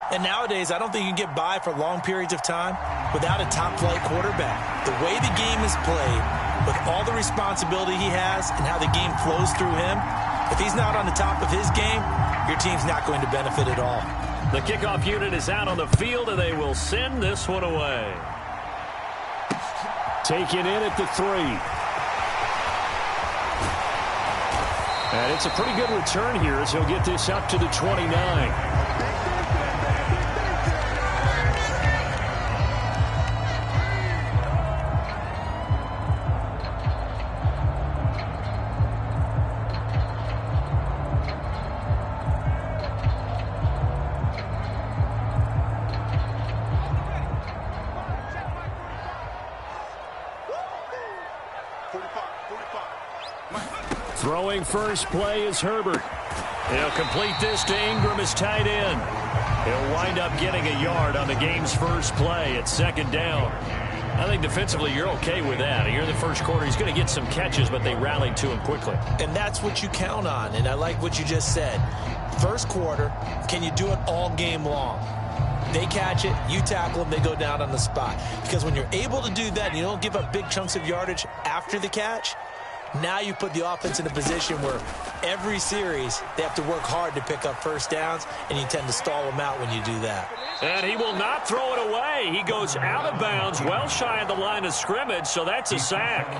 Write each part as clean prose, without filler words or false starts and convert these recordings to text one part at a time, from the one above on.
And nowadays, I don't think you can get by for long periods of time without a top-flight quarterback. The way the game is played, with all the responsibility he has and how the game flows through him, if he's not on the top of his game, your team's not going to benefit at all. The kickoff unit is out on the field, and they will send this one away. Taken in at the 3. And it's a pretty good return here as he'll get this up to the 29. Throwing first play is Herbert. He'll complete this to Ingram as tight end. He'll wind up getting a yard on the game's first play at second down. I think defensively you're okay with that. Here in the first quarter, he's going to get some catches, but they rallied to him quickly. And that's what you count on, and I like what you just said. First quarter, can you do it all game long? They catch it, you tackle them, they go down on the spot. Because when you're able to do that and you don't give up big chunks of yardage after the catch, now you put the offense in a position where every series they have to work hard to pick up first downs, and you tend to stall them out when you do that. And he will not throw it away. He goes out of bounds, well shy of the line of scrimmage, so that's a sack.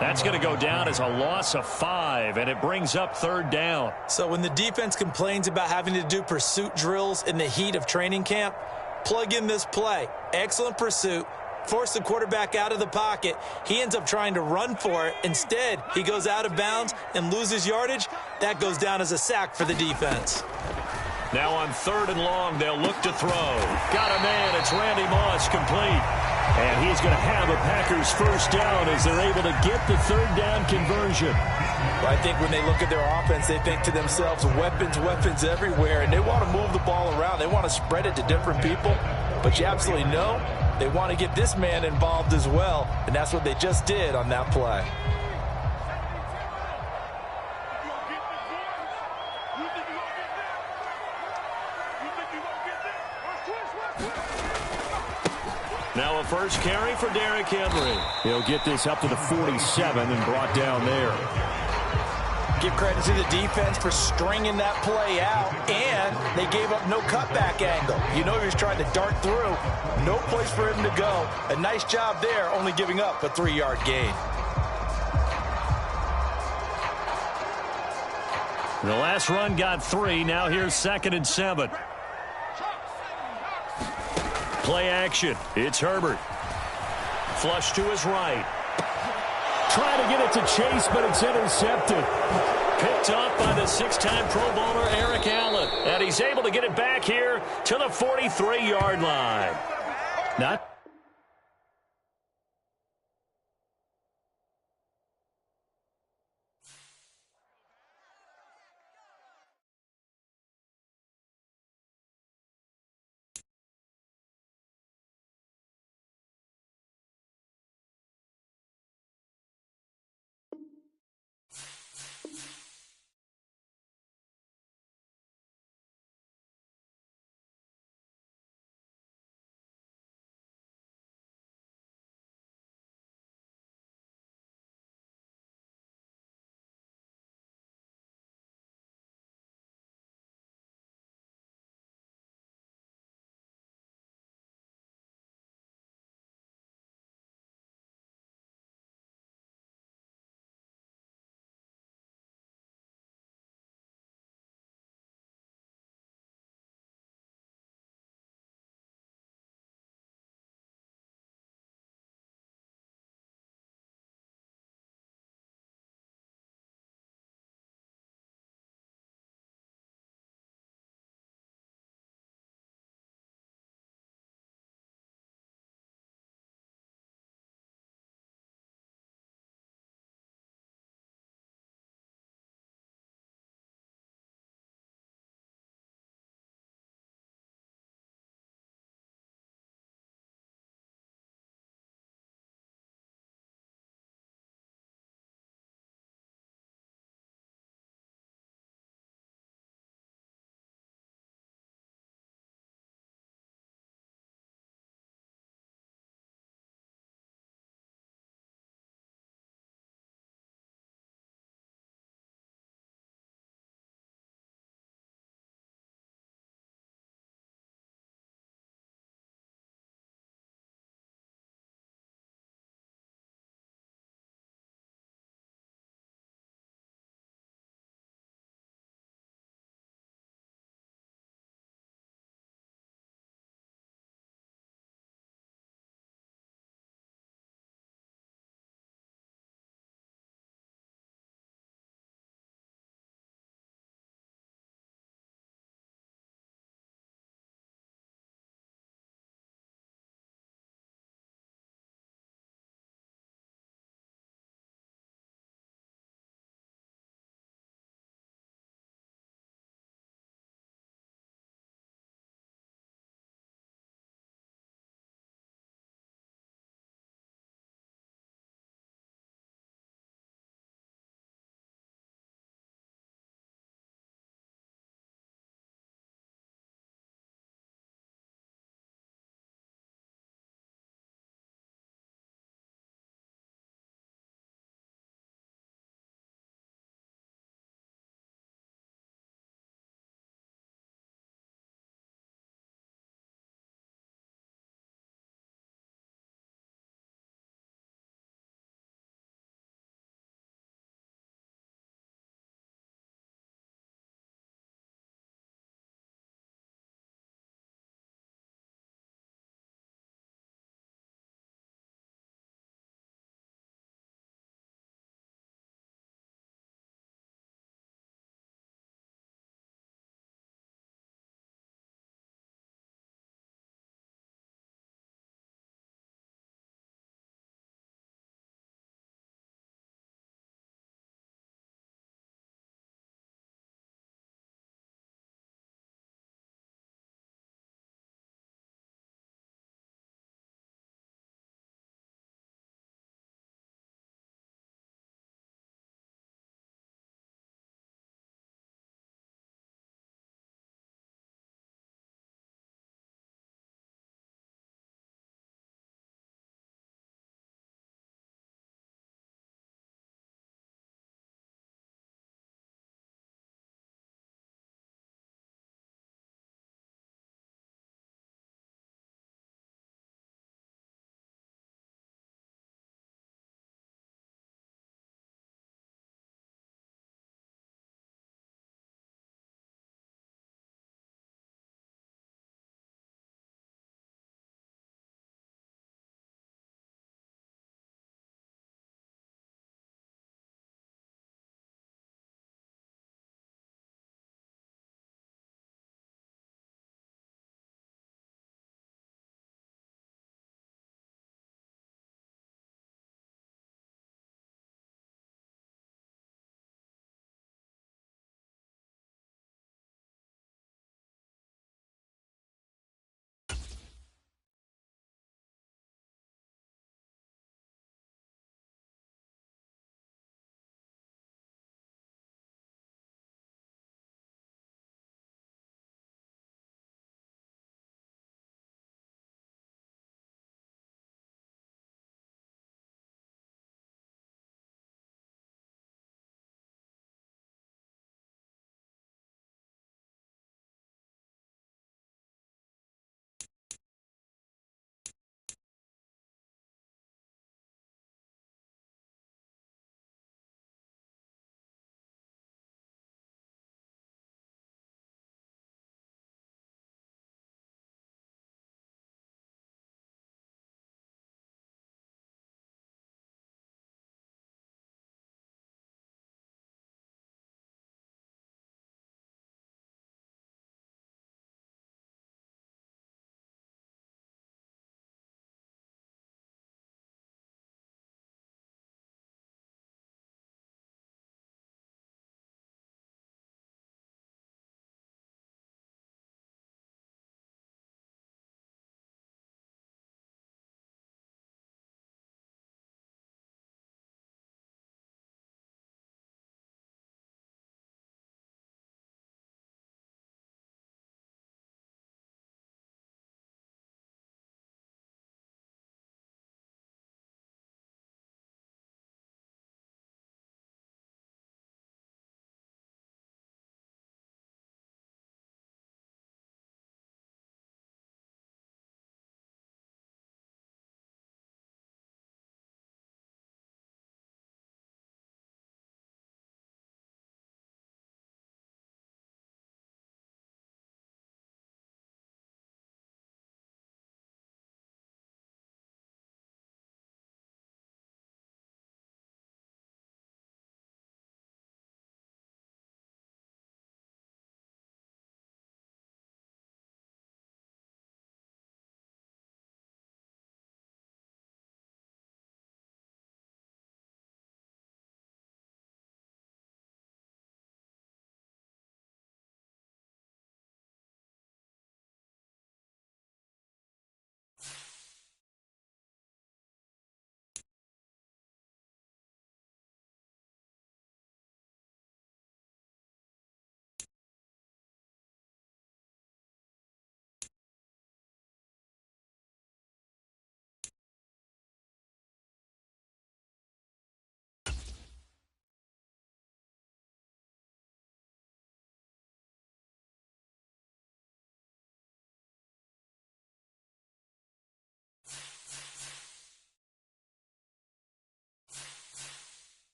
That's going to go down as a loss of 5, and it brings up third down. So when the defense complains about having to do pursuit drills in the heat of training camp, plug in this play. Excellent pursuit. Force the quarterback out of the pocket. He ends up trying to run for it. Instead, he goes out of bounds and loses yardage. That goes down as a sack for the defense. Now on third and long, they'll look to throw. Got a man. It's Randy Moss, complete. And he's going to have a Packers first down as they're able to get the third down conversion. Well, I think when they look at their offense, they think to themselves, weapons everywhere, and they want to move the ball around. They want to spread it to different people. But you absolutely know they want to get this man involved as well, and that's what they just did on that play. Now a first carry for Derrick Henry. He'll get this up to the 47 and brought down there. Give credit to the defense for stringing that play out, and they gave up no cutback angle. You know he was trying to dart through. No place for him to go. A nice job there, only giving up a 3-yard gain. The last run got 3. Now here's 2nd and 7. Play action. It's Herbert. Flush to his right. Trying to get it to Chase, but it's intercepted. Picked up by the 6-time Pro Bowler Eric Allen. And he's able to get it back here to the 43-yard line. Not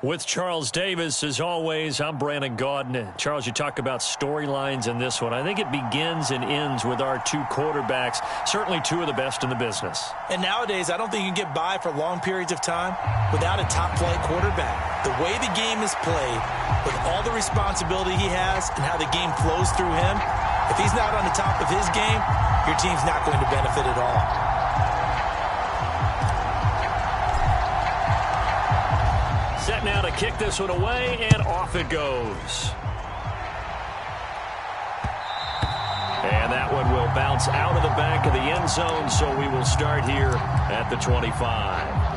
With Charles Davis, as always, I'm Brandon Gaudin. Charles, you talk about storylines in this one. I think it begins and ends with our two quarterbacks, certainly two of the best in the business. And nowadays, I don't think you can get by for long periods of time without a top-flight quarterback. The way the game is played, with all the responsibility he has and how the game flows through him, if he's not on the top of his game, your team's not going to benefit at all. Set now to kick this one away, and off it goes. And that one will bounce out of the back of the end zone, so we will start here at the 25.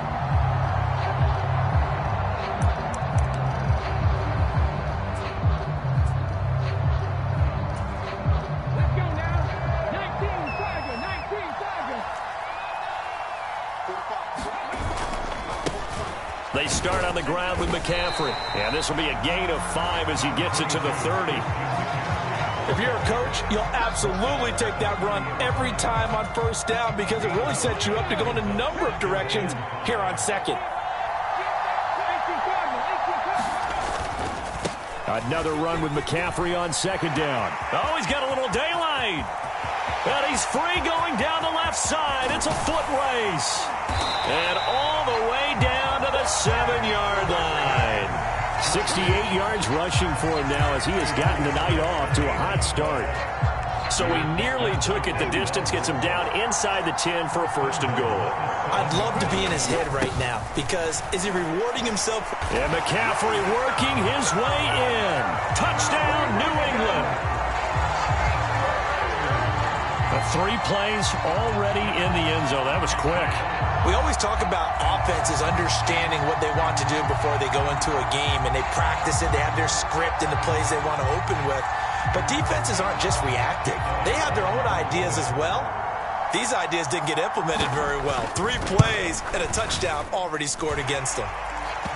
They start on the ground with McCaffrey. And this will be a gain of 5 as he gets it to the 30. If you're a coach, you'll absolutely take that run every time on first down because it really sets you up to go in a number of directions here on second. Another run with McCaffrey on second down. Oh, he's got a little daylight. And he's free going down the left side. It's a foot race. And all the way down to the 7-yard line. 68 yards rushing for him now as he has gotten the night off to a hot start. So he nearly took it the distance, gets him down inside the 10 for a first and goal. I'd love to be in his head right now because is he rewarding himself? And McCaffrey working his way in. Touchdown, New England. 3 plays already in the end zone. That was quick. We always talk about offenses understanding what they want to do before they go into a game, and they practice it. They have their script and the plays they want to open with. But defenses aren't just reactive. They have their own ideas as well. These ideas didn't get implemented very well. 3 plays and a touchdown already scored against them.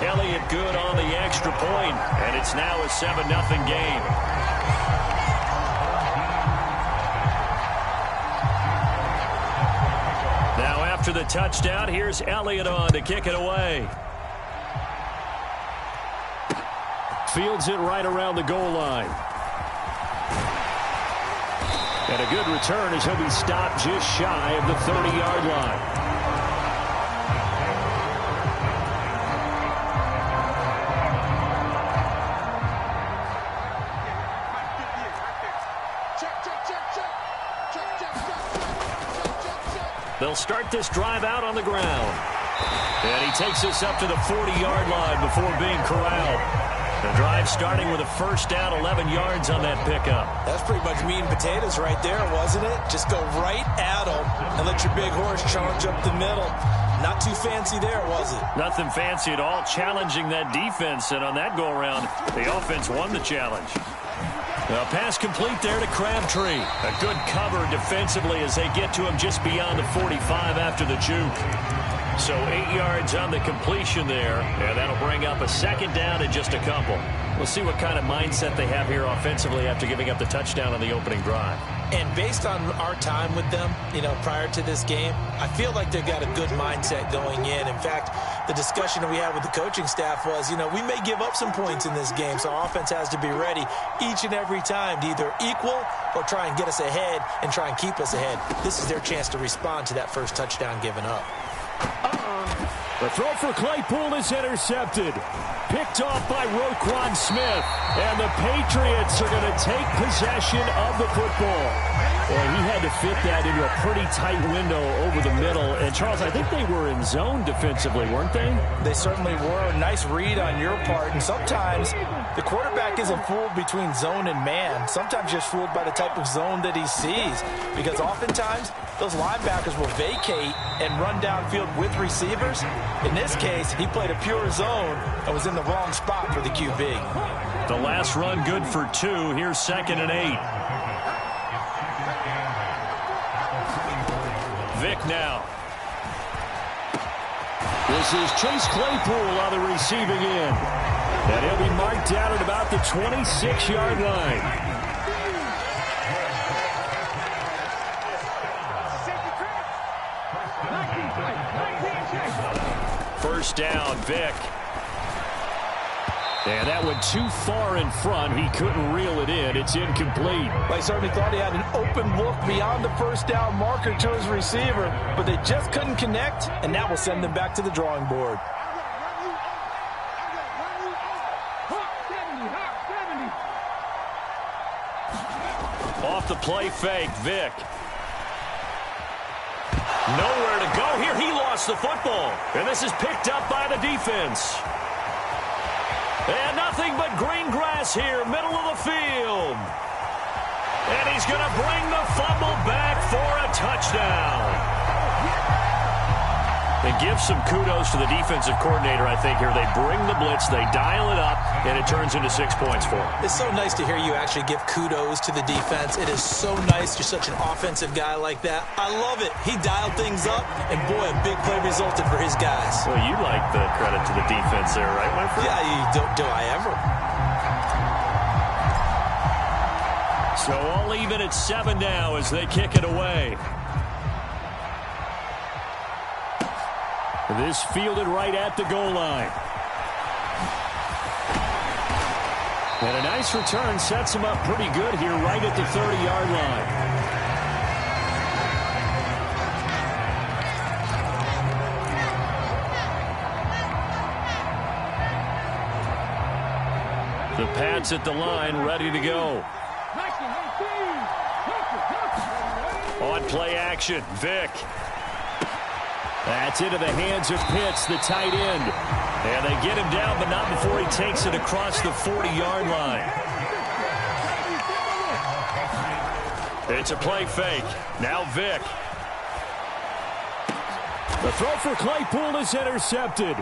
Elliott good on the extra point, and it's now a 7-0 game. After the touchdown, here's Elliott on to kick it away. Fields it right around the goal line. And a good return as he'll be stopped just shy of the 30-yard line. They'll start this drive out on the ground. And he takes us up to the 40-yard line before being corralled. The drive starting with a first down, 11 yards on that pickup. That's pretty much meat and potatoes right there, wasn't it? Just go right at him and let your big horse charge up the middle. Not too fancy there, was it? Nothing fancy at all, challenging that defense. And on that go-around, the offense won the challenge. A pass complete there to Crabtree. A good cover defensively as they get to him just beyond the 45 after the juke. So 8 yards on the completion there, and that'll bring up a second down and just a couple. We'll see what kind of mindset they have here offensively after giving up the touchdown on the opening drive. And based on our time with them, prior to this game, I feel like they've got a good mindset going in. In fact, the discussion that we had with the coaching staff was, we may give up some points in this game, so our offense has to be ready each and every time to either equal or try and get us ahead and try and keep us ahead. This is their chance to respond to that first touchdown given up. The throw for Claypool is intercepted. Picked off by Roquan Smith. And the Patriots are going to take possession of the football. Well, he had to fit that into a pretty tight window over the middle. And, Charles, I think they were in zone defensively, weren't they? They certainly were. Nice read on your part. And sometimes the quarterback isn't fooled between zone and man. Sometimes just fooled by the type of zone that he sees. Because oftentimes those linebackers will vacate and run downfield with receivers. In this case, he played a pure zone and was in the wrong spot for the QB. The last run good for 2. Here's 2nd and 8. Vic now. This is Chase Claypool on the receiving end. And he'll be marked down at about the 26-yard line. First down, Vic. And that went too far in front. He couldn't reel it in. It's incomplete. Well, he certainly thought he had an open look beyond the first down marker to his receiver, but they just couldn't connect, and that will send them back to the drawing board. Off the play fake, Vick. Nowhere to go here. He lost the football. And this is picked up by the defense. And nothing but green grass here, middle of the field. And he's going to bring the fumble back for a touchdown. And give some kudos to the defensive coordinator, I think, here. They bring the blitz, they dial it up, and it turns into 6 points for them. It's so nice to hear you actually give kudos to the defense. It is so nice. You're such an offensive guy like that. I love it. He dialed things up, and boy, a big play resulted for his guys. Well, you like the credit to the defense there, right, my friend? Yeah, do I ever? So all even at 7 now as they kick it away. This fielded right at the goal line. And a nice return sets him up pretty good here right at the 30-yard line. The Pats at the line, ready to go. On play action, Vick. That's into the hands of Pitts, the tight end. And they get him down, but not before he takes it across the 40-yard line. It's a play fake. Now Vick. The throw for Claypool is intercepted.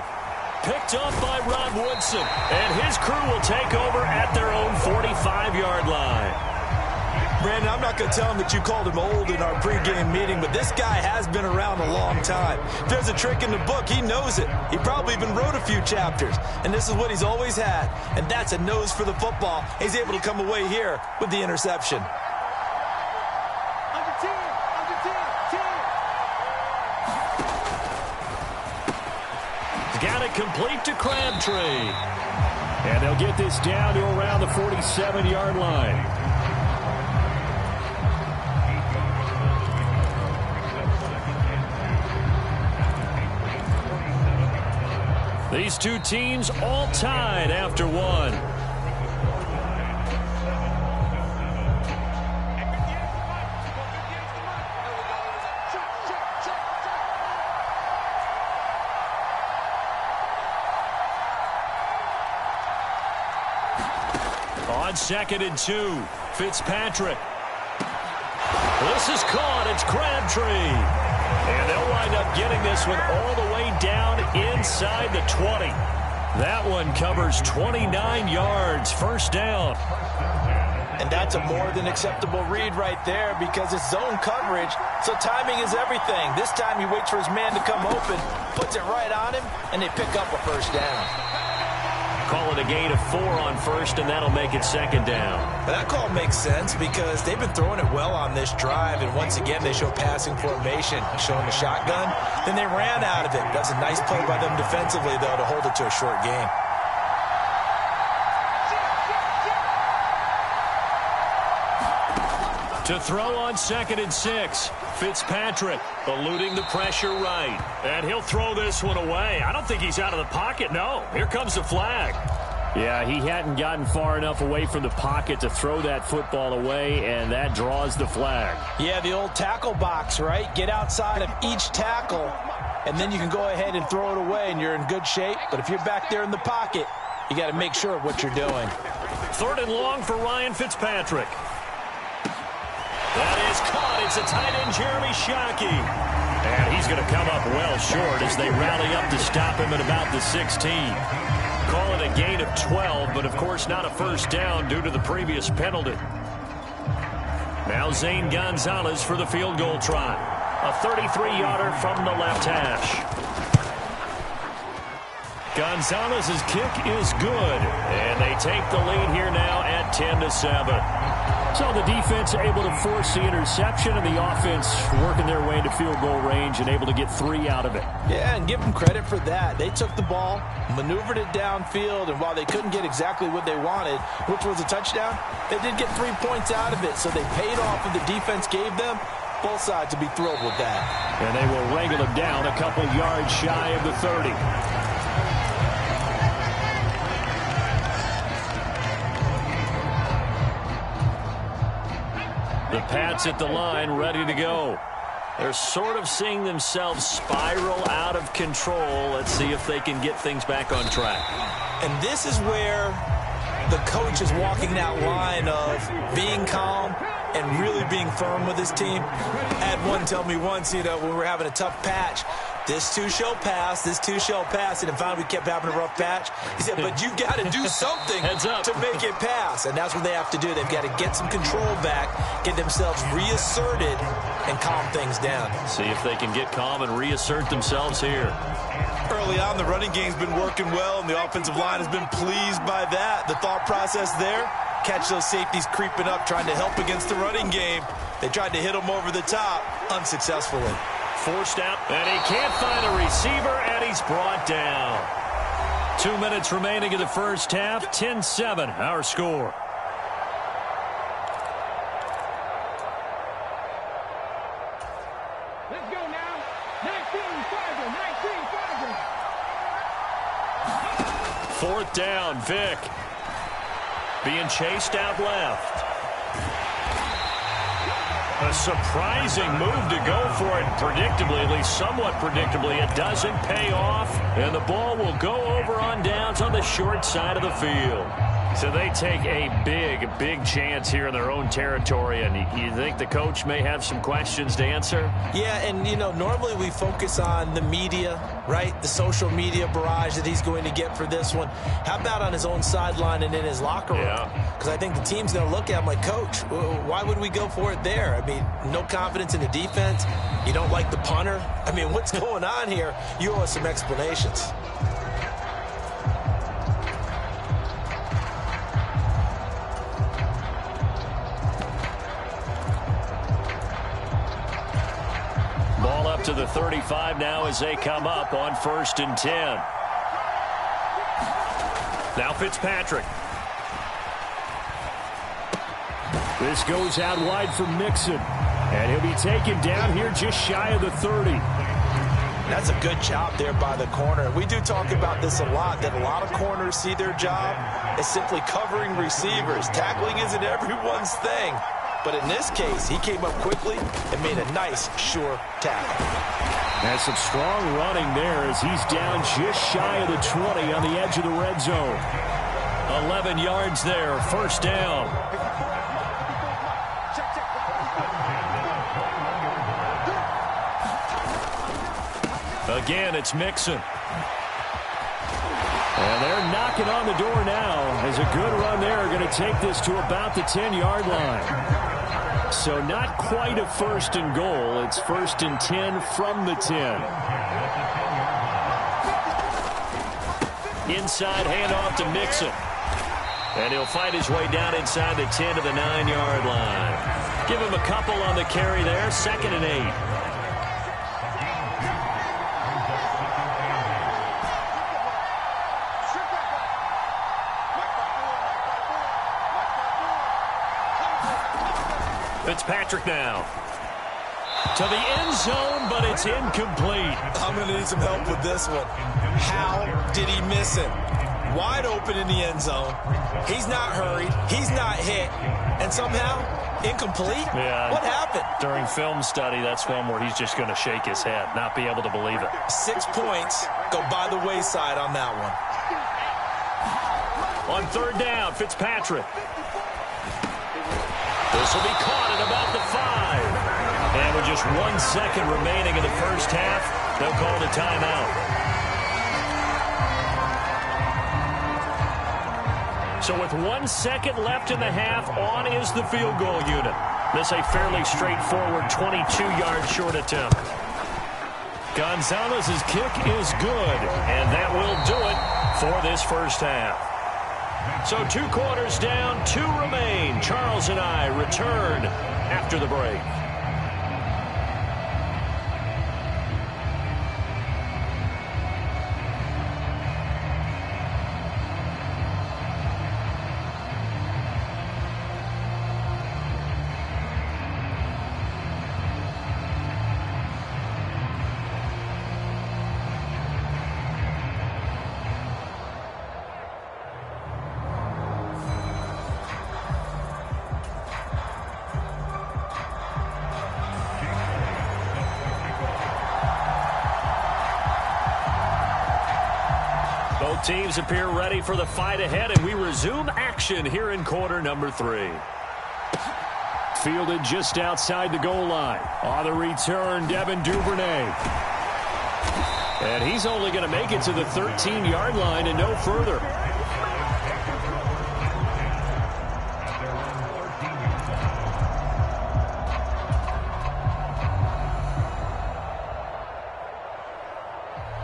Picked up by Ron Woodson. And his crew will take over at their own 45-yard line. Brandon, I'm not going to tell him that you called him old in our pregame meeting, but this guy has been around a long time. If there's a trick in the book, he knows it. He probably even wrote a few chapters, and this is what he's always had, and that's a nose for the football. He's able to come away here with the interception. He's got it complete to Crabtree. And they'll get this down to around the 47-yard line. These two teams all tied after one. On 2nd and 2, Fitzpatrick. This is caught. It's Crabtree. And they'll wind up getting this one all the way down inside the 20. That one covers 29 yards, first down. And that's a more than acceptable read right there because it's zone coverage, so timing is everything. This time he waits for his man to come open, puts it right on him, and they pick up a first down. Call it a gain of 4 on first, and that'll make it 2nd down. But that call makes sense because they've been throwing it well on this drive, and once again they show passing formation, showing the shotgun. Then they ran out of it. That's a nice play by them defensively, though, to hold it to a short game. To throw on 2nd and 6, Fitzpatrick eluding the pressure right. And he'll throw this one away. I don't think he's out of the pocket, no. Here comes the flag. Yeah, he hadn't gotten far enough away from the pocket to throw that football away, and that draws the flag. Yeah, the old tackle box, right? Get outside of each tackle, and then you can go ahead and throw it away, and you're in good shape. But if you're back there in the pocket, you got to make sure of what you're doing. 3rd and long for Ryan Fitzpatrick. That is caught. It's a tight end, Jeremy Shockey. And he's going to come up well short as they rally up to stop him at about the 16. Call it a gain of 12, but of course not a first down due to the previous penalty. Now Zane Gonzalez for the field goal try. A 33-yarder from the left hash. Gonzalez's kick is good, and they take the lead here now at 10-7. So the defense able to force the interception, and the offense working their way into field goal range and able to get 3 out of it. Yeah, and give them credit for that. They took the ball, maneuvered it downfield, and while they couldn't get exactly what they wanted, which was a touchdown, they did get 3 points out of it, so they paid off what the defense gave them. Both sides will be thrilled with that. And they will wrangle him down a couple yards shy of the 30. The Pats at the line, ready to go. They're sort of seeing themselves spiral out of control. Let's see if they can get things back on track. And this is where the coach is walking that line of being calm and really being firm with his team. I had one tell me once, when we were having a tough patch, this too shall pass, this too shall pass. And finally we kept having a rough patch. He said, but you got to do something to make it pass. And that's what they have to do. They've got to get some control back, get themselves reasserted, and calm things down. See if they can get calm and reassert themselves here. Early on, the running game's been working well, and the offensive line has been pleased by that. The thought process there, catch those safeties creeping up, trying to help against the running game. They tried to hit them over the top, unsuccessfully. Forced out, and he can't find a receiver, and he's brought down. 2 minutes remaining in the first half, 10-7, our score. Let's go now. 19-5, 19-5. 4th down, Vic. Being chased out left. A surprising move to go for it predictably, at least somewhat predictably. It doesn't pay off, and the ball will go over on downs on the short side of the field. So they take a big chance here in their own territory, and you think the coach may have some questions to answer? Yeah, and, normally we focus on the media, right? The social media barrage that he's going to get for this one. How about on his own sideline and in his locker room? Because I think the team's going to look at him like, Coach, why would we go for it there? I mean, no confidence in the defense. You don't like the punter? I mean, what's going on here? You owe us some explanations. Ball up to the 35 now as they come up on 1st and 10. Now Fitzpatrick. This goes out wide for Mixon. And he'll be taken down here just shy of the 30. That's a good job there by the corner. We do talk about this a lot, that a lot of corners see their job as simply covering receivers. Tackling isn't everyone's thing. But in this case, he came up quickly and made a nice, sure tackle. That's some strong running there as he's down just shy of the 20 on the edge of the red zone. 11 yards there, 1st down. Again, it's Mixon. And they're knocking on the door now as a good run there going to take this to about the 10-yard line. So not quite a 1st and goal. It's 1st and 10 from the 10. Inside handoff to Mixon. And he'll find his way down inside the 10 to the 9-yard line. Give him a couple on the carry there. 2nd and 8. Fitzpatrick now. To the end zone, but it's incomplete. I'm going to need some help with this one. How did he miss him? Wide open in the end zone. He's not hurried. He's not hit. And somehow, incomplete? Yeah. What happened? During film study, that's one where he's just going to shake his head, not be able to believe it. 6 points go by the wayside on that On one. 3rd down, Fitzpatrick. This will be caught at about the 5. And with just 1 second remaining in the first half, they'll call the timeout. So with 1 second left in the half, on is the field goal unit. This a fairly straightforward 22-yard short attempt. Gonzalez's kick is good, and that will do it for this first half. So 2 quarters down, 2 remain. Charles and I return after the break. Both teams appear ready for the fight ahead, and we resume action here in quarter number 3. Fielded just outside the goal line. On the return, Devin Duvernay. And he's only going to make it to the 13-yard line and no further.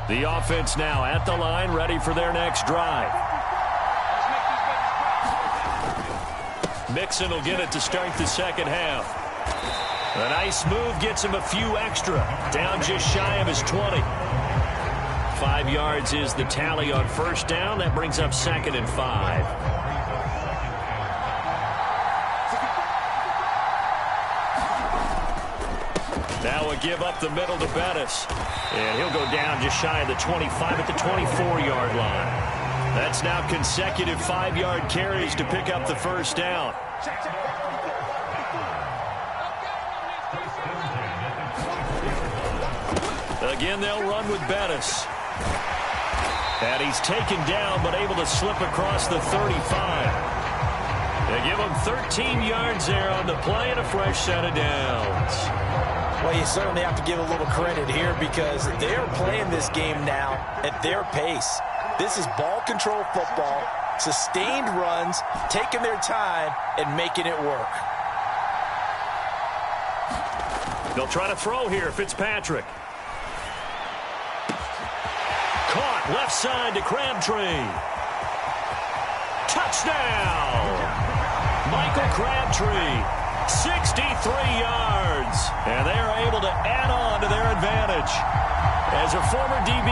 The offense now at the line, ready for their next drive. Mixon will get it to start the second half. A nice move gets him a few extra. Down just shy of his 20. 5 yards is the tally on first down. That brings up 2nd and 5. Now a give up the middle to Bettis. And he'll go down just shy of the 25 at the 24-yard line. That's now consecutive 5-yard carries to pick up the first down. Again, they'll run with Bettis. And he's taken down but able to slip across the 35. They give him 13 yards there on the play and a fresh set of downs. Well, you certainly have to give a little credit here because they're playing this game now at their pace. This is ball control football, sustained runs, taking their time and making it work. They'll try to throw here, Fitzpatrick. Caught left side to Crabtree. Touchdown! Michael Crabtree. 63 yards, and they are able to add on to their advantage. As a former DB,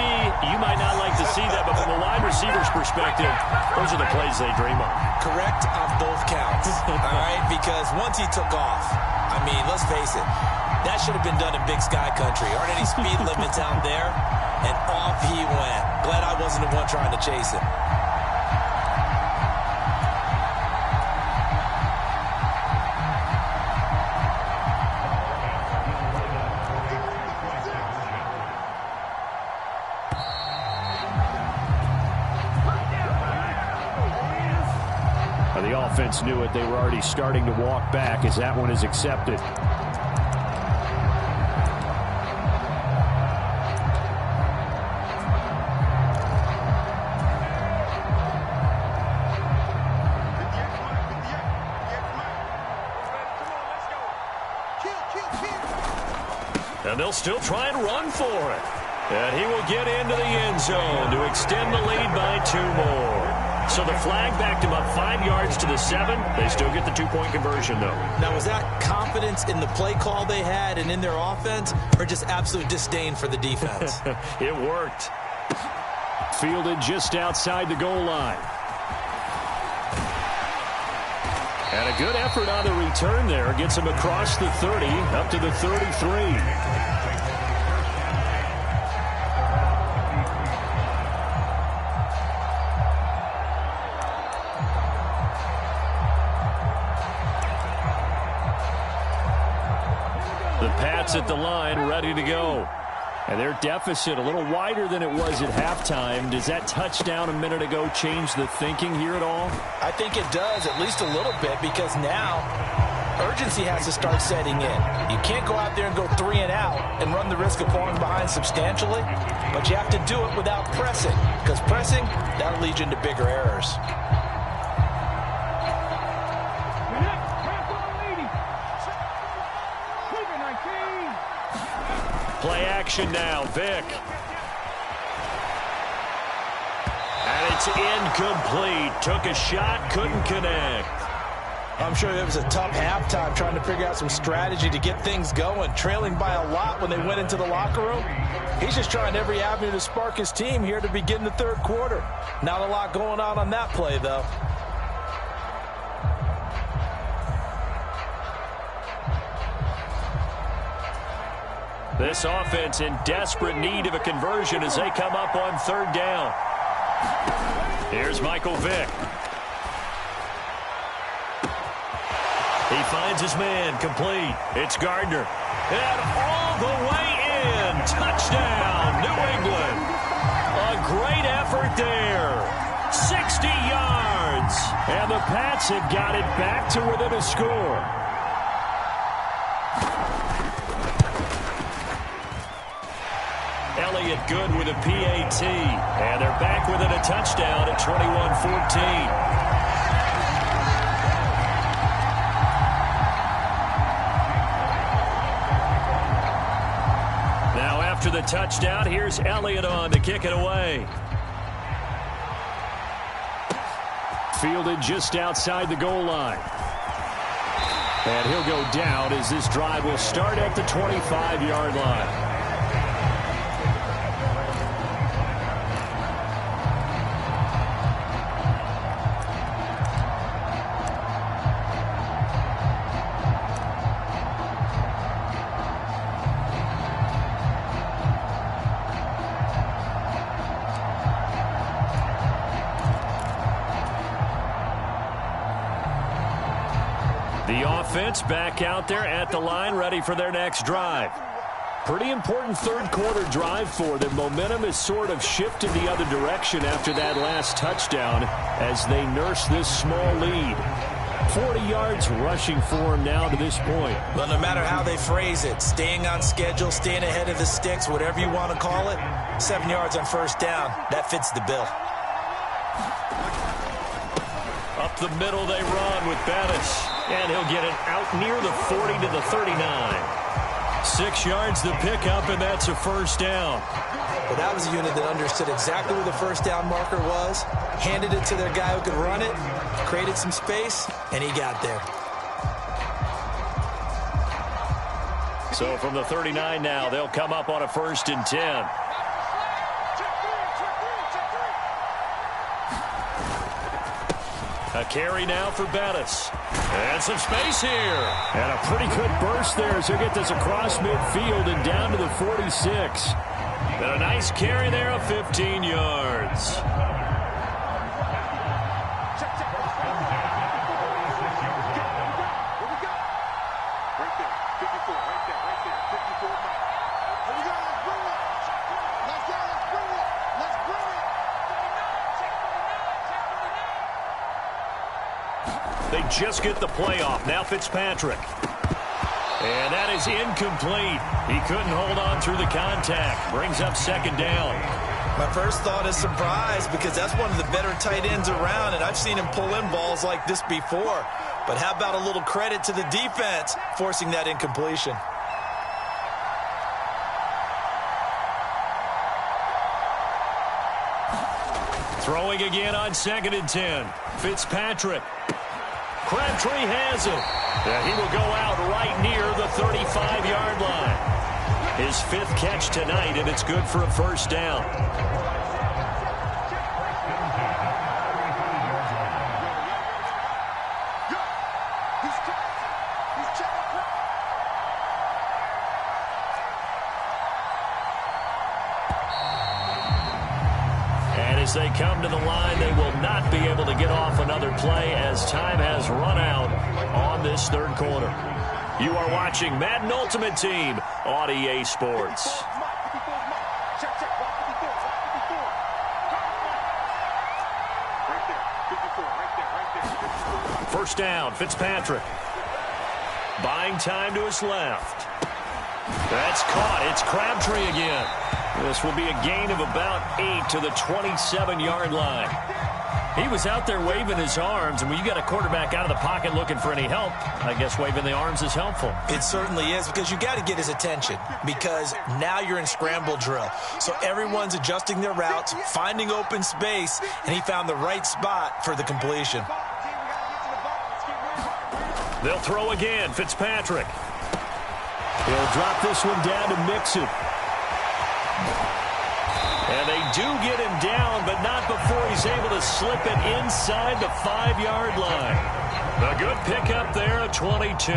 you might not like to see that, but from a wide receiver's perspective, those are the plays they dream of. Correct on both counts, all right? Because once he took off, I mean, let's face it, that should have been done in Big Sky Country. Aren't any speed limits out there? And off he went. Glad I wasn't the one trying to chase him. The offense knew it. They were already starting to walk back as that one is accepted. And they'll still try and run for it. And he will get into the end zone to extend the lead by 2 more. So the flag backed him up 5 yards to the 7. They still get the 2-point conversion, though. Now, was that confidence in the play call they had and in their offense, or just absolute disdain for the defense? It worked. Fielded just outside the goal line. And a good effort on the return there. Gets him across the 30, up to the 33. The Pats at the line, ready to go. And their deficit a little wider than it was at halftime. Does that touchdown a minute ago change the thinking here at all? I think it does, at least a little bit, because now urgency has to start setting in. You can't go out there and go 3 and out and run the risk of falling behind substantially, but you have to do it without pressing, because pressing, that'll lead you into bigger errors. Play action now, Vic. And he It's incomplete. Took a shot, couldn't connect. I'm sure it was a tough halftime trying to figure out some strategy to get things going, trailing by a lot when they went into the locker room. He's just trying every avenue to spark his team here to begin the third quarter. Not a lot going on that play, though. This offense in desperate need of a conversion as they come up on third down. Here's Michael Vick. He finds his man, complete. It's Gardner. And all the way in. Touchdown, New England. A great effort there. 60 yards. And the Pats have got it back to within a score. Elliott good with a PAT. And they're back within a touchdown at 21-14. After the touchdown, here's Elliott on to kick it away. Fielded just outside the goal line. And he'll go down as this drive will start at the 25-yard line. Offense back out there at the line, ready for their next drive. Pretty important third quarter drive for them. Momentum has sort of shifted the other direction after that last touchdown as they nurse this small lead. 40 yards rushing for them now to this point. Well, no matter how they phrase it, staying on schedule, staying ahead of the sticks, whatever you want to call it, 7 yards on first down, that fits the bill. Up the middle they run with Bettis. And he'll get it out near the 40 to the 39. 6 yards the pickup, and that's a first down. But that was a unit that understood exactly where the first down marker was, handed it to their guy who could run it, created some space, and he got there. So from the 39 now, they'll come up on a 1st and 10. A carry now for Bettis. And some space here. And a pretty good burst there as he'll get this across midfield and down to the 46. And a nice carry there of 15 yards. They just get the playoff. Now Fitzpatrick. And that is incomplete. He couldn't hold on through the contact. Brings up 2nd down. My first thought is surprise because that's one of the better tight ends around, and I've seen him pull in balls like this before. But how about a little credit to the defense forcing that incompletion? Throwing again on 2nd and 10. Fitzpatrick. Crabtree has it. And he will go out right near the 35-yard line. His 5th catch tonight, and it's good for a first down. As they come to the line, they will not be able to get off another play as time has run out on this third quarter. You are watching Madden Ultimate Team on EA Sports. First down, Fitzpatrick. Buying time to his left. That's caught. It's Crabtree again. This will be a gain of about 8 to the 27-yard line. He was out there waving his arms, and when you got a quarterback out of the pocket looking for any help, I guess waving the arms is helpful. It certainly is, because you got to get his attention, because now you're in scramble drill. So everyone's adjusting their routes, finding open space, and he found the right spot for the completion. They'll throw again. Fitzpatrick. He'll drop this one down to Mixon. And they do get him down, but not before he's able to slip it inside the 5-yard line. A good pickup there at 22.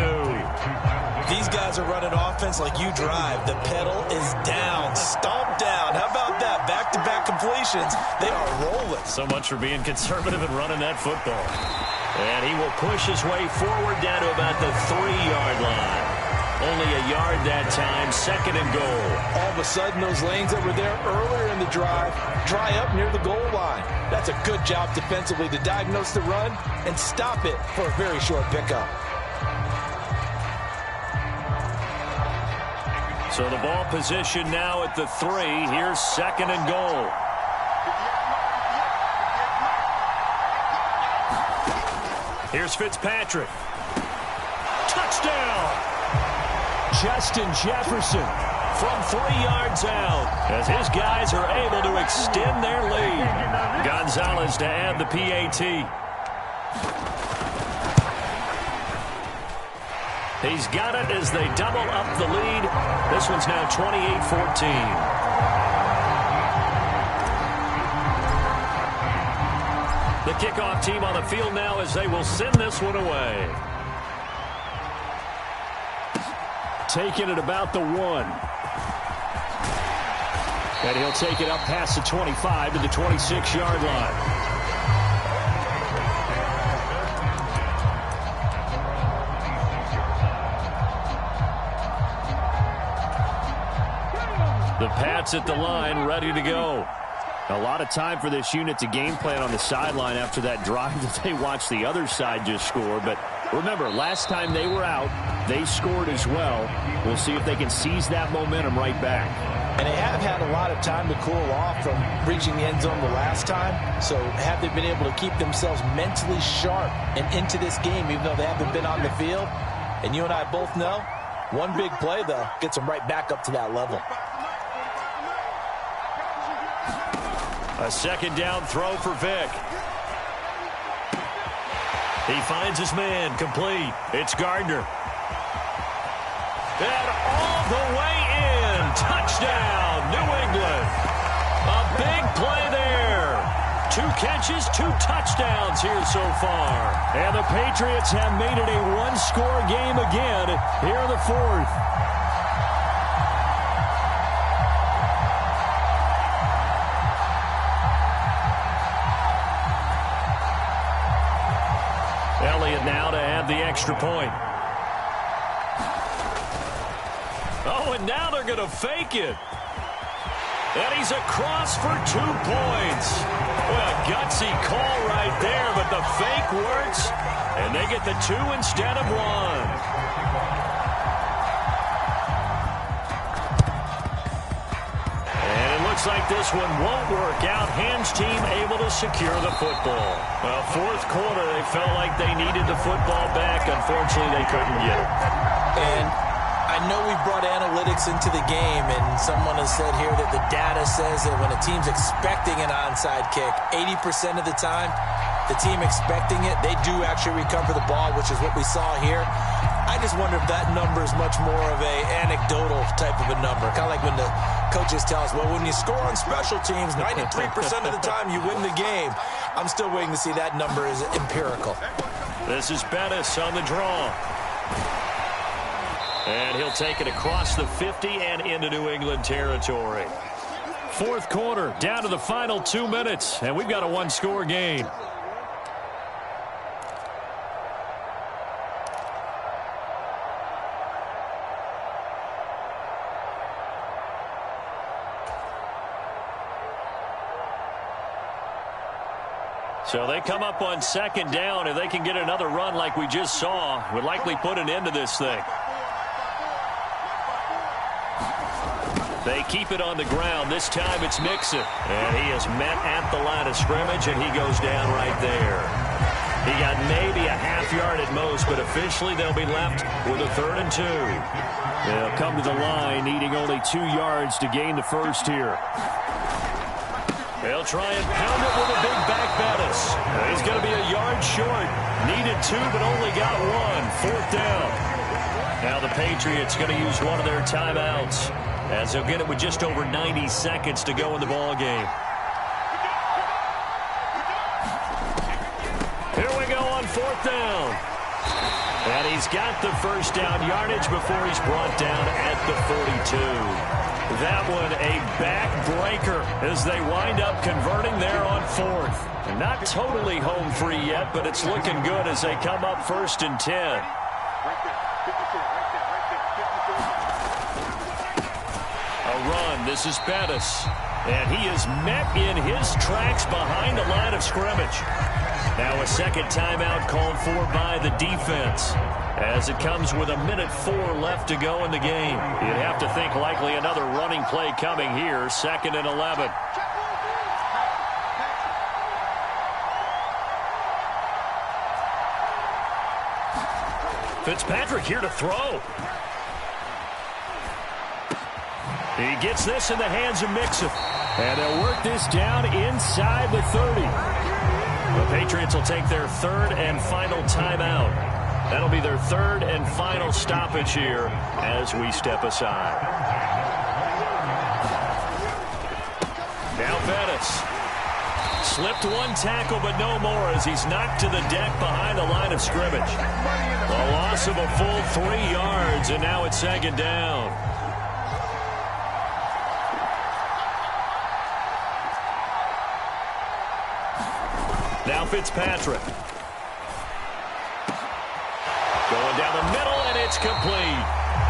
These guys are running offense like you drive. The pedal is down, stomp down. How about that? Back-to-back completions. They are rolling. So much for being conservative and running that football. And he will push his way forward down to about the 3-yard line. Only a yard that time, 2nd and goal. All of a sudden, those lanes that were there earlier in the drive dry up near the goal line. That's a good job defensively to diagnose the run and stop it for a very short pickup. So the ball position now at the 3. Here's 2nd and goal. Here's Fitzpatrick. Touchdown! Justin Jefferson from 3 yards out as his guys are able to extend their lead. Gonzalez to add the PAT. He's got it as they double up the lead. This one's now 28-14. The kickoff team on the field now as they will send this one away. Taking it about the 1. And he'll take it up past the 25 to the 26-yard line. The Pats at the line, ready to go. A lot of time for this unit to game plan on the sideline after that drive that they watched the other side just score. But remember, last time they were out, they scored as well. We'll see if they can seize that momentum right back. And they have had a lot of time to cool off from reaching the end zone the last time. So have they been able to keep themselves mentally sharp and into this game, even though they haven't been on the field? And you and I both know, one big play, though, gets them right back up to that level. A 2nd down throw for Vick. He finds his man, complete. It's Gardner. And all the way in. Touchdown, New England. A big play there. 2 catches, 2 touchdowns here so far. And the Patriots have made it a 1-score game again here in the 4th. Elliott now to add the extra point. Oh, and now they're going to fake it. And he's across for 2 points. What a gutsy call right there, but the fake works, and they get the 2 instead of 1. Looks like this one won't work out. Hams team able to secure the football. Well, 4th quarter, they felt like they needed the football back. Unfortunately, they couldn't get it. And I know we brought analytics into the game, and someone has said here that the data says that when a team's expecting an onside kick, 80% of the time, the team expecting it, they do actually recover the ball, which is what we saw here. I just wonder if that number is much more of a anecdotal type of a number. Kind of like when the coaches tell us, well, when you score on special teams, 93% of the time you win the game. I'm still waiting to see that number is empirical. This is Bettis on the draw. And he'll take it across the 50 and into New England territory. 4th quarter, down to the final 2 minutes, and we've got a 1-score game. So they come up on 2nd down. If they can get another run like we just saw, would likely put an end to this thing. They keep it on the ground. This time it's Mixon. And he is met at the line of scrimmage, and he goes down right there. He got maybe a half yard at most, but officially they'll be left with a 3rd and 2. They'll come to the line needing only 2 yards to gain the first here. They'll try and pound it with a big back Bettis. He's going to be a yard short. Needed 2, but only got 1. 4th down. Now the Patriots going to use one of their timeouts, as they'll get it with just over 90 seconds to go in the ball game. Here we go on 4th down. And he's got the first down yardage before he's brought down at the 42. That one a backbreaker as they wind up converting there on 4th. Not totally home free yet, but it's looking good as they come up 1st and 10. A run. This is Bettis. And he is met in his tracks behind the line of scrimmage. Now a second timeout called for by the defense, as it comes with 1:04 left to go in the game. You'd have to think likely another running play coming here. 2nd and 11. Fitzpatrick here to throw. He gets this in the hands of Mixon. And they'll work this down inside the 30. The Patriots will take their 3rd and final timeout. That'll be their 3rd and final stoppage here as we step aside. Now Bettis. Slipped one tackle, but no more as he's knocked to the deck behind the line of scrimmage. A loss of a full 3 yards, and now it's 2nd down. Now Fitzpatrick. Going down the middle, and it's complete.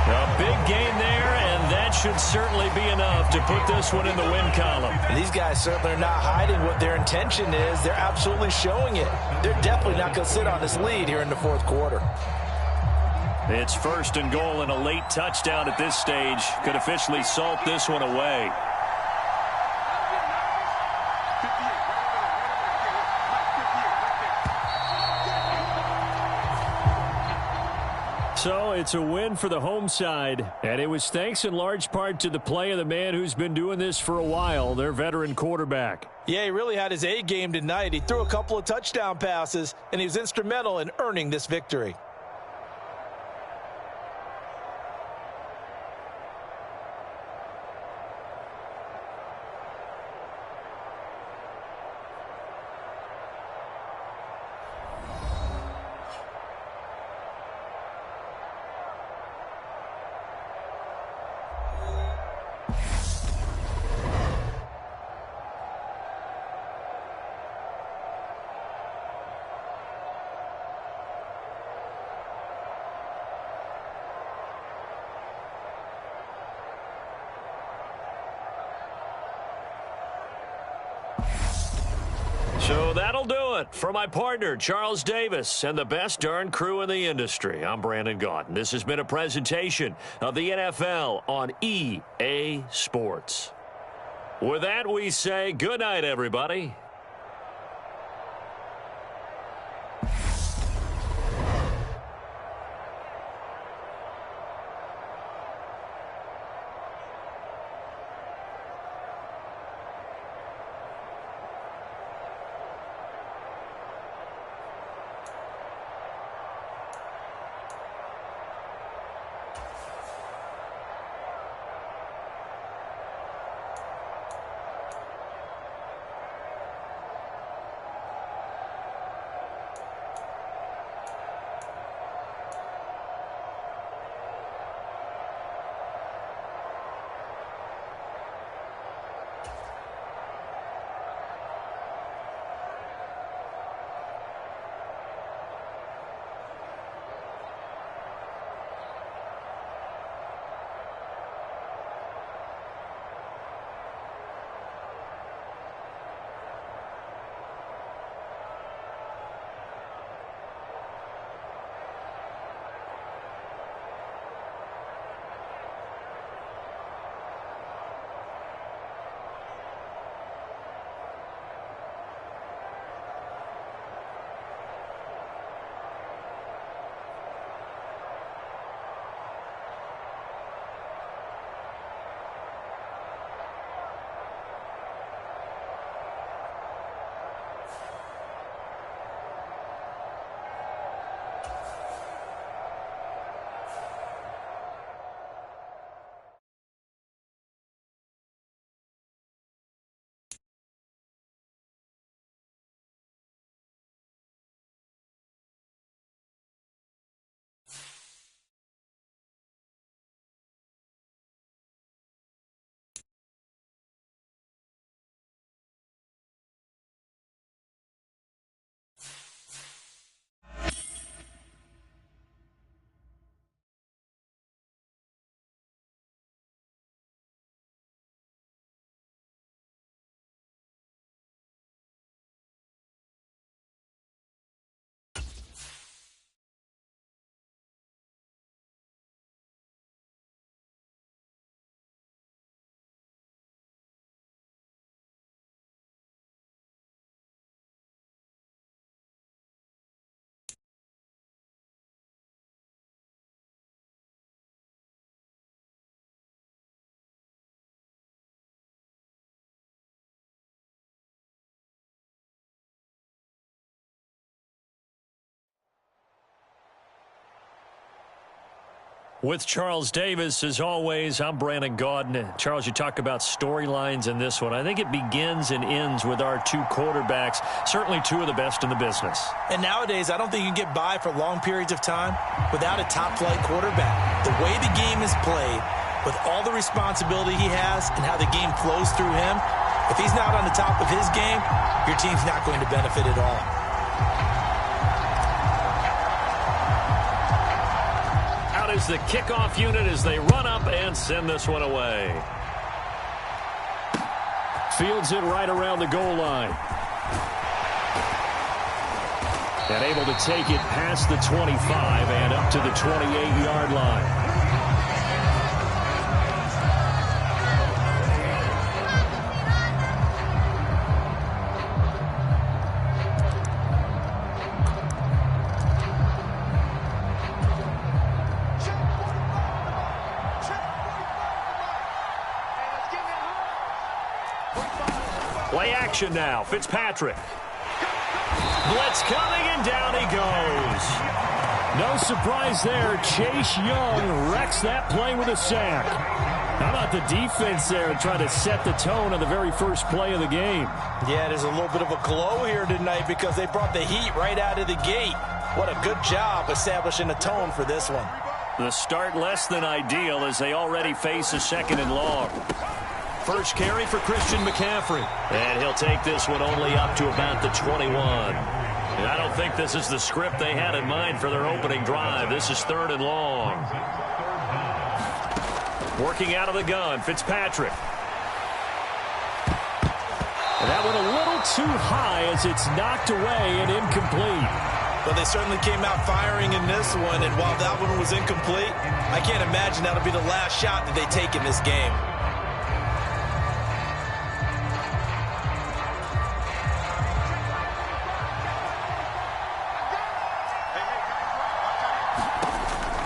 A big gain there, and that should certainly be enough to put this one in the win column. And these guys certainly are not hiding what their intention is. They're absolutely showing it. They're definitely not going to sit on this lead here in the 4th quarter. It's 1st and goal, and a late touchdown at this stage could officially salt this one away. So it's a win for the home side, and it was thanks in large part to the play of the man who's been doing this for a while, their veteran quarterback. Yeah, he really had his A game tonight. He threw a couple of touchdown passes, and he was instrumental in earning this victory. So that'll do it for my partner, Charles Davis, and the best darn crew in the industry. I'm Brandon Gaudin. This has been a presentation of the NFL on EA Sports. With that, we say good night, everybody. With Charles Davis, as always, I'm Brandon Gaudin. Charles, you talk about storylines in this one. I think it begins and ends with our two quarterbacks, certainly two of the best in the business. And nowadays, I don't think you can get by for long periods of time without a top-flight quarterback. The way the game is played, with all the responsibility he has and how the game flows through him, if he's not on the top of his game, your team's not going to benefit at all. Is the kickoff unit as they run up and send this one away. Fields it right around the goal line. And able to take it past the 25 and up to the 28-yard line. Play action now. Fitzpatrick. Blitz coming, and down he goes. No surprise there. Chase Young wrecks that play with a sack. How about the defense there trying to set the tone on the very first play of the game? Yeah, there's a little bit of a glow here tonight because they brought the heat right out of the gate. What a good job establishing a tone for this one. The start less than ideal as they already face a 2nd and long. First carry for Christian McCaffrey. And he'll take this one only up to about the 21. And I don't think this is the script they had in mind for their opening drive. This is 3rd and long. Working out of the gun, Fitzpatrick. And that one a little too high as it's knocked away and incomplete. But they certainly came out firing in this one, and while that one was incomplete, I can't imagine that'll be the last shot that they take in this game.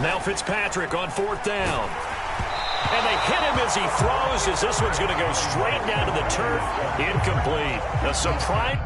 Now Fitzpatrick on 4th down. And they hit him as he throws, as this one's going to go straight down to the turf. Incomplete. A surprise.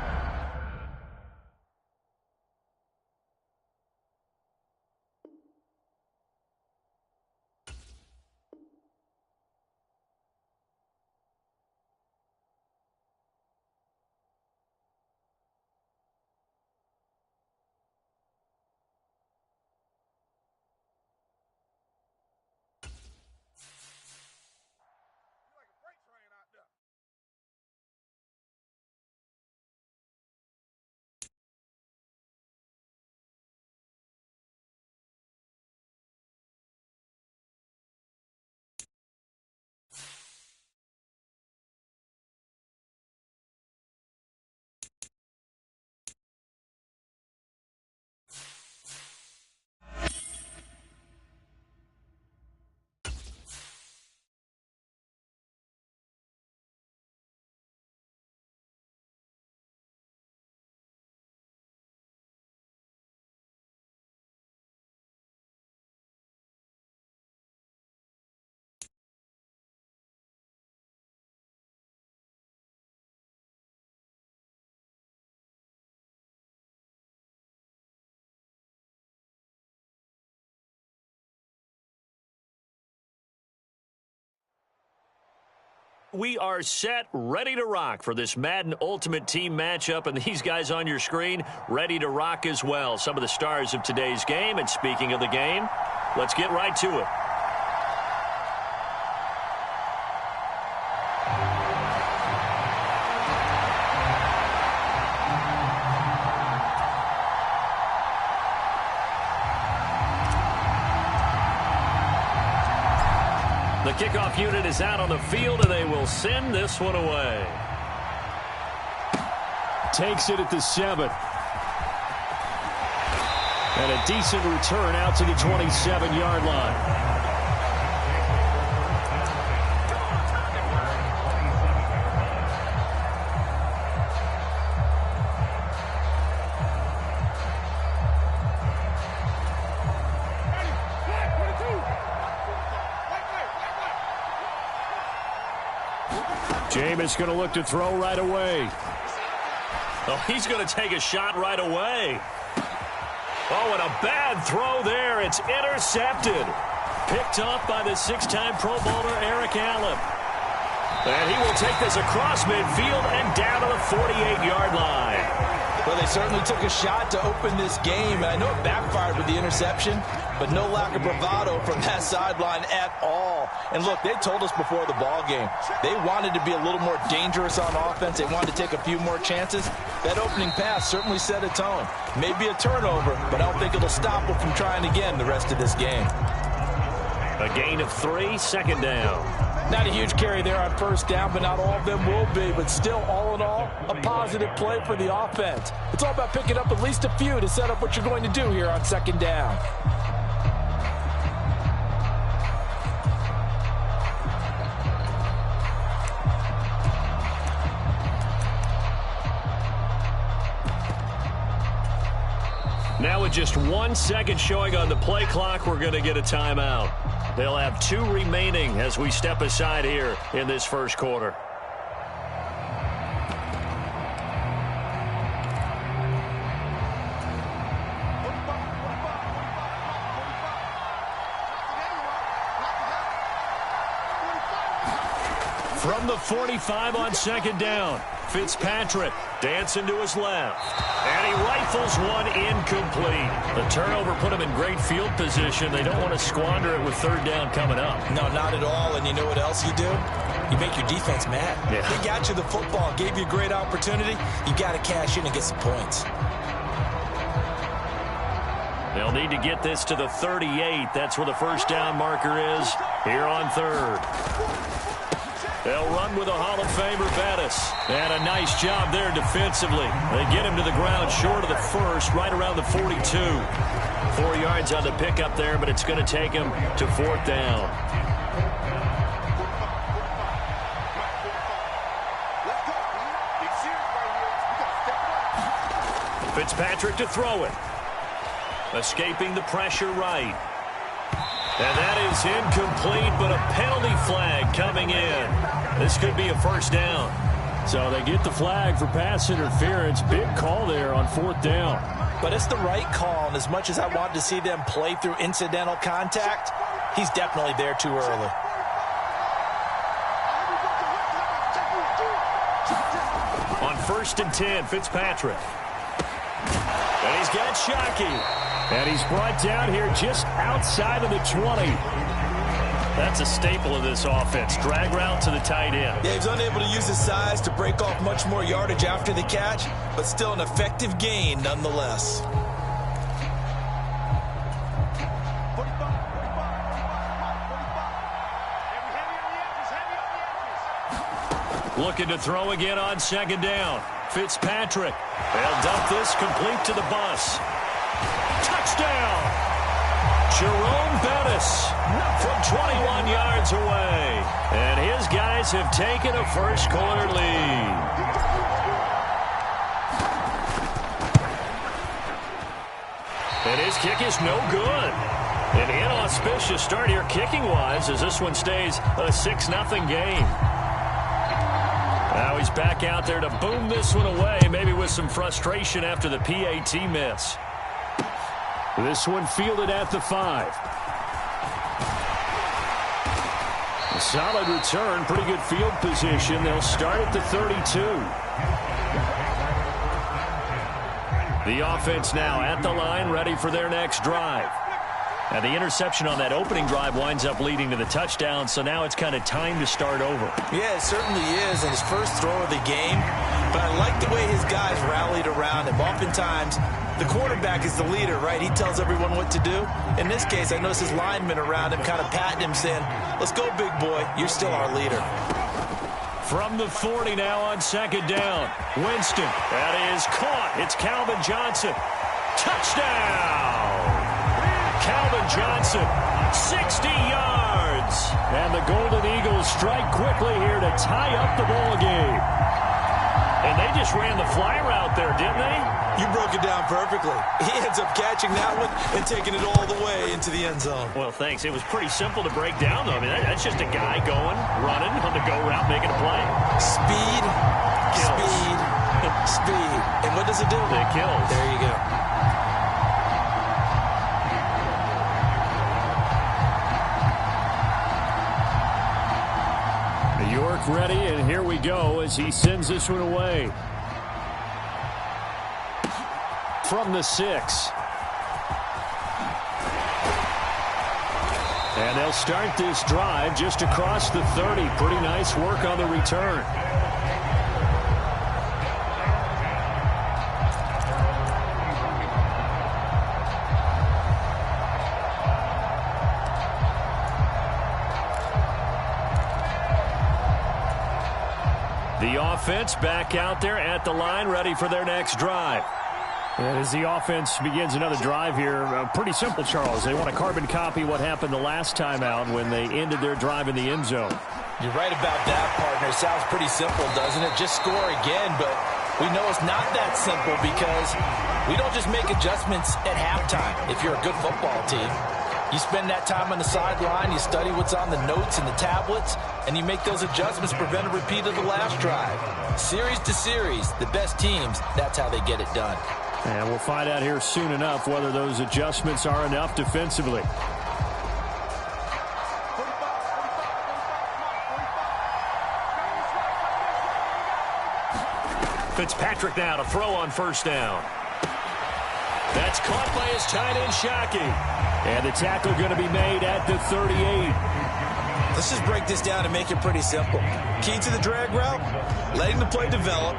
We are set, ready to rock for this Madden Ultimate Team matchup, and these guys on your screen ready to rock as well. Some of the stars of today's game, and speaking of the game, let's get right to it. The kickoff unit is out on the field, and they will send this one away. Takes it at the 7. And a decent return out to the 27-yard line. Jameis going to look to throw right away. Oh, he's going to take a shot right away. Oh, and a bad throw there. It's intercepted. Picked off by the 6-time Pro Bowler Eric Allen. And he will take this across midfield and down to the 48-yard line. Well, they certainly took a shot to open this game, and I know it backfired with the interception, but no lack of bravado from that sideline at all. And look, they told us before the ball game, they wanted to be a little more dangerous on offense. They wanted to take a few more chances. That opening pass certainly set a tone. Maybe a turnover, but I don't think it'll stop them from trying again the rest of this game. A gain of 3, second down. Not a huge carry there on first down, but not all of them will be. But still, all in all, a positive play for the offense. It's all about picking up at least a few to set up what you're going to do here on second down. Now with just 1 second showing on the play clock, we're going to get a timeout. They'll have 2 remaining as we step aside here in this first quarter. From the 45 on second down, Fitzpatrick dancing to his left. And he rifles one incomplete. The turnover put him in great field position. They don't want to squander it with third down coming up. No, not at all. And you know what else you do? You make your defense mad. Yeah. They got you the football, gave you a great opportunity. You got to cash in and get some points. They'll need to get this to the 38. That's where the first down marker is here on third. They'll run with a Hall of Famer, Bettis. And a nice job there defensively. They get him to the ground short of the first, right around the 42. 4 yards on the pickup there, but it's going to take him to fourth down. Fitzpatrick to throw it. Escaping the pressure right. And that is incomplete, but a penalty flag coming in. This could be a first down. So they get the flag for pass interference. Big call there on fourth down. But it's the right call, and as much as I want to see them play through incidental contact, he's definitely there too early. On 1st and 10, Fitzpatrick. And he's got Shockey. And he's brought down here just outside of the 20. That's a staple of this offense. Drag route to the tight end. Yeah, he's unable to use his size to break off much more yardage after the catch, but still an effective gain nonetheless. Looking to throw again on second down. Fitzpatrick. They'll dump this complete to the bus. Touchdown! Jerome Bettis from 21 yards away. And his guys have taken a first quarter lead. And his kick is no good. An inauspicious start here kicking-wise as this one stays a 6-0 game. Now he's back out there to boom this one away, maybe with some frustration after the PAT miss. This one fielded at the 5. A solid return, pretty good field position. They'll start at the 32. The offense now at the line, ready for their next drive. And the interception on that opening drive winds up leading to the touchdown, so now it's kind of time to start over. Yeah, it certainly is, and his first throw of the game. But I like the way his guys rallied around him. Oftentimes, the quarterback is the leader, right? He tells everyone what to do. In this case, I noticed his linemen around him kind of patting him, saying, let's go, big boy. You're still our leader. From the 40 now on second down. Winston. That is caught. It's Calvin Johnson. Touchdown! Calvin Johnson, 60 yards. And the Golden Eagles strike quickly here to tie up the ball game. And they just ran the fly route there, didn't they? You broke it down perfectly. He ends up catching that one and taking it all the way into the end zone. Well, thanks. It was pretty simple to break down, though. I mean, that's just a guy going, running on the go route, making a play. Speed, speed, speed. And what does it do? It kills. There you go. York ready, and here we go as he sends this one away. From the 6. And they'll start this drive just across the 30. Pretty nice work on the return. The offense back out there at the line, ready for their next drive. And as the offense begins another drive here, pretty simple, Charles. They want to carbon copy what happened the last time out when they ended their drive in the end zone. You're right about that, partner. It sounds pretty simple, doesn't it? Just score again, but we know it's not that simple because we don't just make adjustments at halftime if you're a good football team. You spend that time on the sideline, you study what's on the notes and the tablets, and you make those adjustments to prevent a repeat of the last drive. Series to series, the best teams, that's how they get it done. And we'll find out here soon enough whether those adjustments are enough defensively. Fitzpatrick now to throw on first down. That's caught by his tight end, Shockey. And the tackle going to be made at the 38. Let's just break this down and make it pretty simple. Key to the drag route, letting the play develop,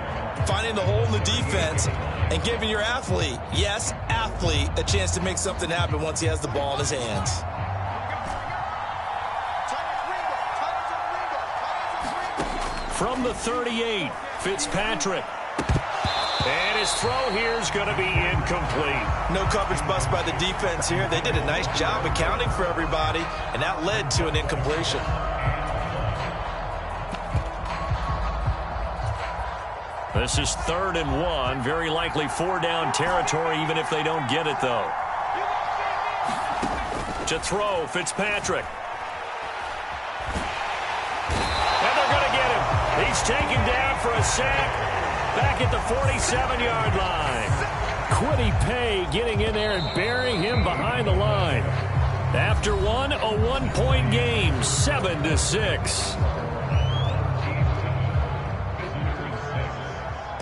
finding the hole in the defense, and giving your athlete, yes, athlete, a chance to make something happen once he has the ball in his hands. From the 38, Fitzpatrick. And his throw here is going to be incomplete. No coverage bust by the defense here. They did a nice job accounting for everybody, and that led to an incompletion. This is 3rd and 1. Very likely 4-down territory, even if they don't get it, though. To throw, Fitzpatrick. And they're going to get him. He's taken down for a sack. Back at the 47-yard line. Quiddy Pay getting in there and burying him behind the line. After one, a 1-point game, 7-6.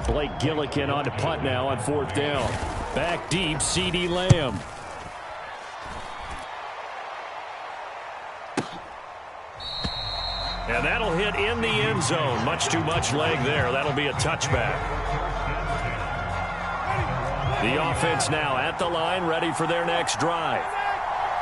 Blake Gillikin on to punt now on 4th down. Back deep, CeeDee Lamb. And that'll hit in the end zone. Much too much leg there. That'll be a touchback. The offense now at the line, ready for their next drive.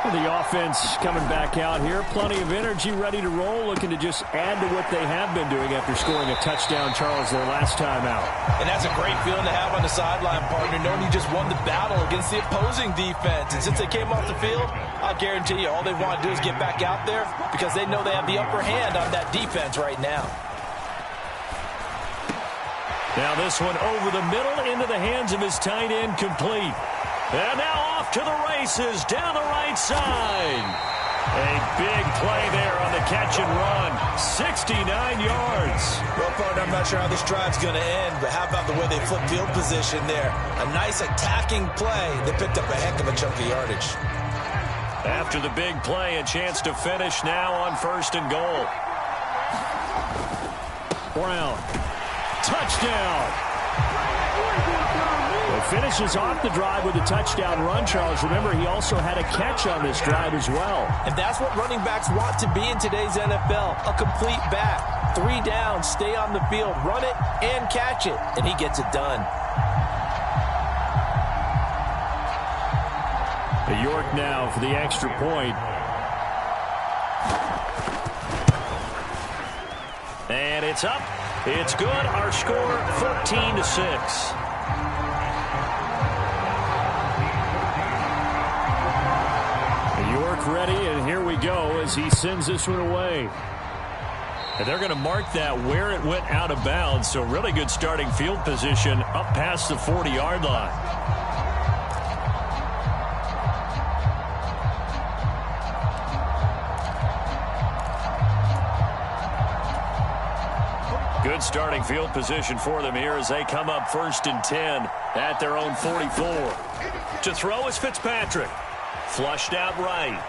The offense coming back out here. Plenty of energy, ready to roll, looking to just add to what they have been doing after scoring a touchdown, Charles, their last time out. And that's a great feeling to have on the sideline, partner, knowing you just won the battle against the opposing defense. And since they came off the field, I'll guarantee you all they want to do is get back out there because they know they have the upper hand on that defense right now. Now this one over the middle into the hands of his tight end, complete. And now off to the races down the right side. A big play there on the catch and run. 69 yards. Well, partner, I'm not sure how this drive's going to end, but how about the way they flip field position there? A nice attacking play. They picked up a heck of a chunk of yardage. After the big play, a chance to finish now on 1st and goal. Brown. Touchdown. Finishes off the drive with a touchdown run, Charles. Remember, he also had a catch on this drive as well. And that's what running backs want to be in today's NFL, a complete back. 3 down, stay on the field, run it, and catch it. And he gets it done. York now for the extra point. And it's up. It's good. Our score, 14-6. York ready, and here we go as he sends this one away. And they're going to mark that where it went out of bounds, so really good starting field position up past the 40-yard line. Good starting field position for them here as they come up 1st and 10 at their own 44. To throw is Fitzpatrick. Flushed out right.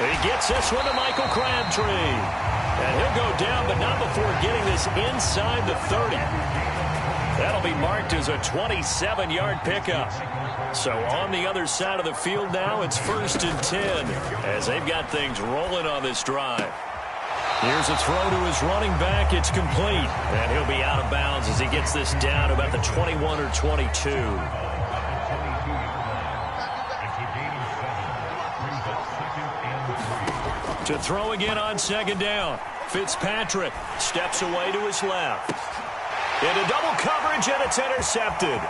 He gets this one to Michael Crabtree. And he'll go down, but not before getting this inside the 30. That'll be marked as a 27-yard pickup. So on the other side of the field now, it's 1st and 10 as they've got things rolling on this drive. Here's a throw to his running back. It's complete. And he'll be out of bounds as he gets this down to about the 21 or 22. To throw again on 2nd down. Fitzpatrick steps away to his left. Into double coverage, and it's intercepted.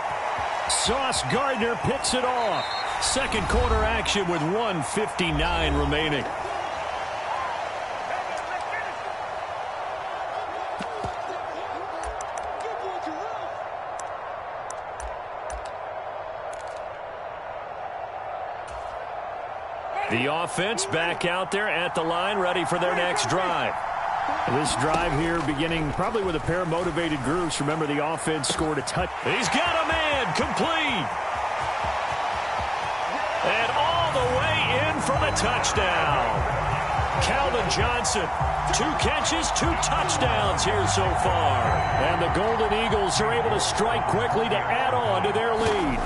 Sauce Gardner picks it off. Second quarter action with 1:59 remaining. The offense back out there at the line, ready for their next drive. This drive here beginning probably with a pair of motivated groups. Remember, the offense scored a touch. He's got a man, complete. And all the way in for the touchdown. Calvin Johnson, 2 catches, 2 touchdowns here so far. And the Golden Eagles are able to strike quickly to add on to their lead.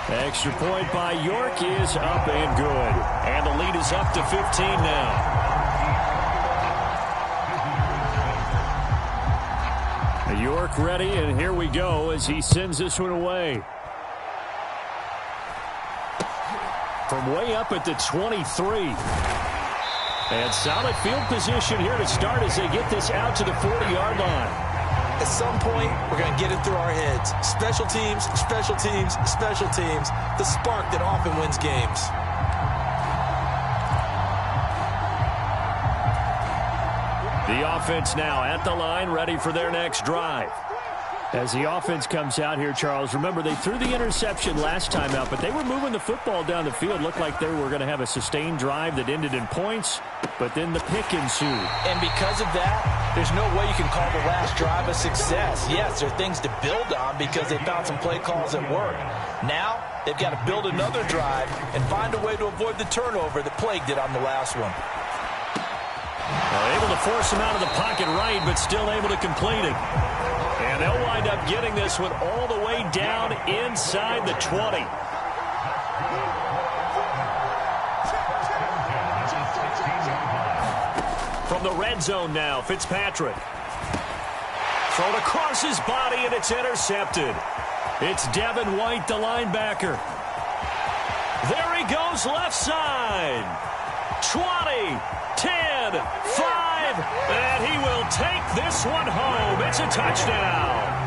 Extra point by York is up and good. And the lead is up to 15 now. York ready, and here we go as he sends this one away. From way up at the 23. And solid field position here to start as they get this out to the 40-yard line. At some point, we're going to get it through our heads. Special teams, special teams, special teams. The spark that often wins games. The offense now at the line, ready for their next drive. As the offense comes out here, Charles, remember they threw the interception last time out, but they were moving the football down the field. Looked like they were going to have a sustained drive that ended in points, but then the pick ensued. And because of that, there's no way you can call the last drive a success. Yes, there are things to build on because they found some play calls that work. Now, they've got to build another drive and find a way to avoid the turnover that plagued it on the last one. Able to force him out of the pocket right, but still able to complete it. And they'll wind up getting this one all the way down inside the 20. From the red zone now, Fitzpatrick. Thrown across his body, and it's intercepted. It's Devin White, the linebacker. There he goes, left side. 20, 10, 5, and he will take this one home. It's a touchdown.